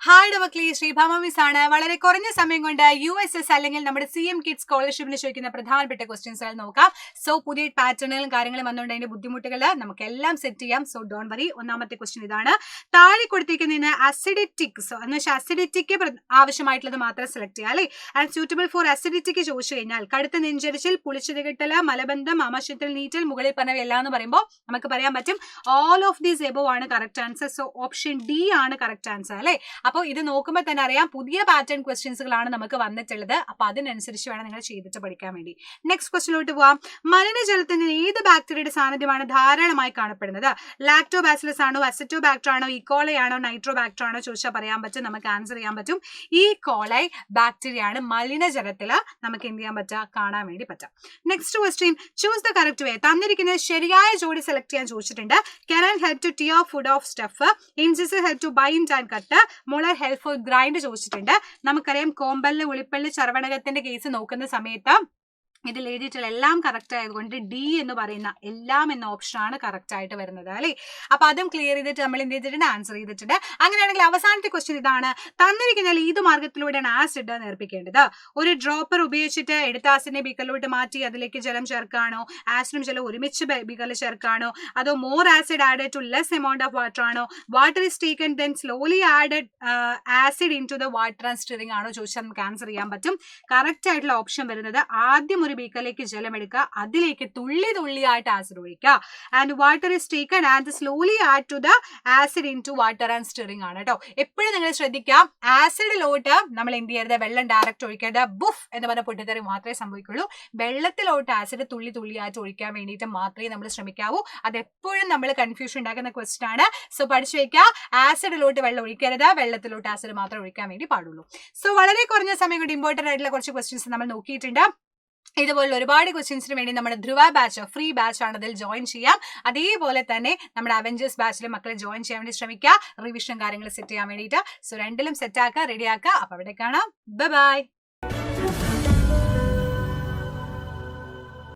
Hi ഡോക്ലി Sreebhama miss ആണ്. വളരെ കുറഞ്ഞ സമയം കൊണ്ട് USS അല്ലെങ്കിൽ നമ്മുടെ CM കിഡ്സ് സ്കോളർഷിപ്പിന് ചോദിക്കുന്ന പ്രധാനപ്പെട്ട ക്വസ്റ്റ്യൻസുകൾ നോക്കാം. സോ പുതിയ പാറ്റേണുകളും കാര്യങ്ങളും വന്നുകൊണ്ട് അതിന്റെ ബുദ്ധിമുട്ടുകൾ നമുക്കെല്ലാം സെറ്റ് ചെയ്യാം. So don't worry. ഒന്നാമത്തെ ക്വസ്റ്റ്യൻ ഇതാണ്. താഴെ കൊടുത്തിരിക്കുന്നതിന് അസിഡിറ്റിക് എന്ന് വെച്ചാൽ അസിഡിറ്റിക്ക് ആവശ്യമായിട്ടുള്ളത് മാത്രം സെലക്ട് ചെയ്യാം അല്ലേ. ആൻഡ് സ്യൂട്ടബിൾ ഫോർ അസിഡിറ്റിക്ക് ചോദിച്ചു കഴിഞ്ഞാൽ കടുത്ത നെഞ്ചരിച്ചിൽ, പുളിച്ചതികട്ടൽ, മലബന്ധം, ആമാശയത്തിൽ നീറ്റൽ, മുകളിൽ പറഞ്ഞവയെല്ലാം എന്ന് പറയുമ്പോൾ നമുക്ക് പറയാൻ പറ്റും ഓൾ ഓഫ് ദീസ് എബോവ് ആണ് correct answer. So option D ആണ് കറക്റ്റ് ആൻസർ അല്ലേ. അപ്പോൾ ഇത് നോക്കുമ്പോൾ തന്നെ അറിയാം പുതിയ പാറ്റേൺ ക്വസ്റ്റ്യൻസുകളാണ് നമുക്ക് വന്നിട്ടുള്ളത്. അപ്പൊ അതിനനുസരിച്ച് വേണം നിങ്ങൾ ചെയ്തിട്ട് പഠിക്കാൻ വേണ്ടി. നെക്സ്റ്റ് ക്വസ്റ്റ്യനിലോട്ട് പോവാം. മലിനജലത്തിന് ഏത് ബാക്ടീരിയയുടെ സാന്നിധ്യമാണ് ധാരാളമായി കാണപ്പെടുന്നത്? ലാക്ടോബാസിലസ് ആണോ, അസറ്റോബാക്ടർ ആണോ, ഇക്കോളൈ ആണോ, നൈട്രോബാക്ടർ ആണോ ചോദിച്ചാൽ പറയാൻ പറ്റും. നമുക്ക് ആൻസർ ചെയ്യാൻ പറ്റും ഇക്കോളൈ ബാക്ടീരിയ ആണ് മലിനജലത്തിൽ നമുക്ക് എന്ത് ചെയ്യാൻ പറ്റുക, കാണാൻ വേണ്ടി പറ്റാം. Next question, choose the correct way. തന്നിരിക്കുന്നത് ശരിയായ ജോഡി സെലക്ട് ചെയ്യാൻ ചോദിച്ചിട്ടുണ്ട്. Can help to tear food off stuff. Incisors help to bind and cut. Molar help for grind ചോദിച്ചിട്ടുണ്ട്. നമുക്കറിയാം കോമ്പല്ല്, ഉളിപ്പല്ല്, ചർവണകത്തിന്റെ കേസ് നോക്കുന്ന സമയത്ത് ഇതിൽ എഴുതിയിട്ടുള്ള എല്ലാം കറക്റ്റ് ആയതുകൊണ്ട് ഡി എന്ന് പറയുന്ന എല്ലാം എന്ന ഓപ്ഷനാണ് കറക്റ്റ് ആയിട്ട് വരുന്നത് അല്ലേ. അപ്പൊ അതും ക്ലിയർ ചെയ്തിട്ട് നമ്മൾ എന്ത് ചെയ്തിട്ടുണ്ട്, ആൻസർ ചെയ്തിട്ടുണ്ട്. അങ്ങനെയാണെങ്കിൽ അവസാനത്തെ ക്വസ്റ്റ്യൻ ഇതാണ്. തന്നിരിക്കുന്ന ഏത് മാർഗത്തിലൂടെയാണ് ആസിഡ് നേർപ്പിക്കേണ്ടത്? ഒരു ഡ്രോപ്പർ ഉപയോഗിച്ചിട്ട് എടുത്ത ആസിഡിനെ ബീക്കറിലോട്ട് മാറ്റി അതിലേക്ക് ജലം ചേർക്കാണോ, ആസിഡും ജലം ഒരുമിച്ച് ബീക്കറിൽ ചേർക്കാണോ, അതോ more acid added to less amount of water ആണോ, water is taken then slowly added acid into the water and stirring ആണോ ചോദിച്ചാൽ നമുക്ക് ആൻസർ ചെയ്യാൻ പറ്റും. കറക്റ്റ് ആയിട്ടുള്ള ഓപ്ഷൻ വരുന്നത് ആദ്യം ഒരു ബീക്കറിലേക്ക് ജലം എടുക്കുക, അതിലേക്ക് തുള്ളി തുള്ളിയായിട്ട് ആസിഡ് ഒഴിക്കുക. And water is taken and slowly add to the acid into water and stirring ആണ് കേട്ടോ. എപ്പോഴും നിങ്ങൾ ശ്രദ്ധിക്കാം, ആസിഡിലോട്ട് നമ്മൾ എന്ത് ചെയ്യരുത്, വെള്ളം ഡയറക്റ്റ് ഒഴിക്കരുത്. ബുഫ് എന്ന് പറഞ്ഞ പൊട്ടിത്തെറി മാത്രമേ സംഭവിക്കുള്ളൂ. വെള്ളത്തിലോട്ട് ആസിഡ് തുള്ളി തുള്ളിയായിട്ട് ഒഴിക്കാൻ വേണ്ടിയിട്ട് മാത്രമേ നമ്മൾ ശ്രമിക്കാവൂ. അത് എപ്പോഴും നമ്മൾ കൺഫ്യൂഷൻ ഉണ്ടാക്കുന്ന ക്വസ്റ്റ്യൻ ആണ്. സോ പഠിച്ചു വെക്കുക, ആസിഡിലോട്ട് വെള്ളം ഒഴിക്കരുത്, വെള്ളത്തിലോട്ട് ആസിഡ് മാത്രം ഒഴിക്കാൻ വേണ്ടി പാടുള്ളൂ. സോ വളരെ കുറഞ്ഞ സമയം കൊണ്ട് ഇമ്പോർട്ടന്റ് ആയിട്ടുള്ള കുറച്ച് ക്വസ്റ്റ്യൻസ് നമ്മൾ നോക്കിയിട്ടുണ്ട്. ഇതുപോലെ ഒരുപാട് ക്വസ്റ്റ്യൻസിന് വേണ്ടി നമ്മുടെ ധ്രുവ ബാച്ച് ഫ്രീ ബാച്ച് ആണ്, അതിൽ ജോയിൻ ചെയ്യാം. അതേപോലെ തന്നെ നമ്മുടെ അവഞ്ചേഴ്സ് ബാച്ചിലെ മക്കളെ ജോയിൻ ചെയ്യാൻ വേണ്ടി ശ്രമിക്കുക, റിവിഷൻ കാര്യങ്ങൾ സെറ്റ് ചെയ്യാൻ വേണ്ടിയിട്ട്. സോ രണ്ടിലും സെറ്റ് ആക്കുക, റെഡി ആക്കുക. അപ്പൊ അവിടെ കാണാം. Bye bye.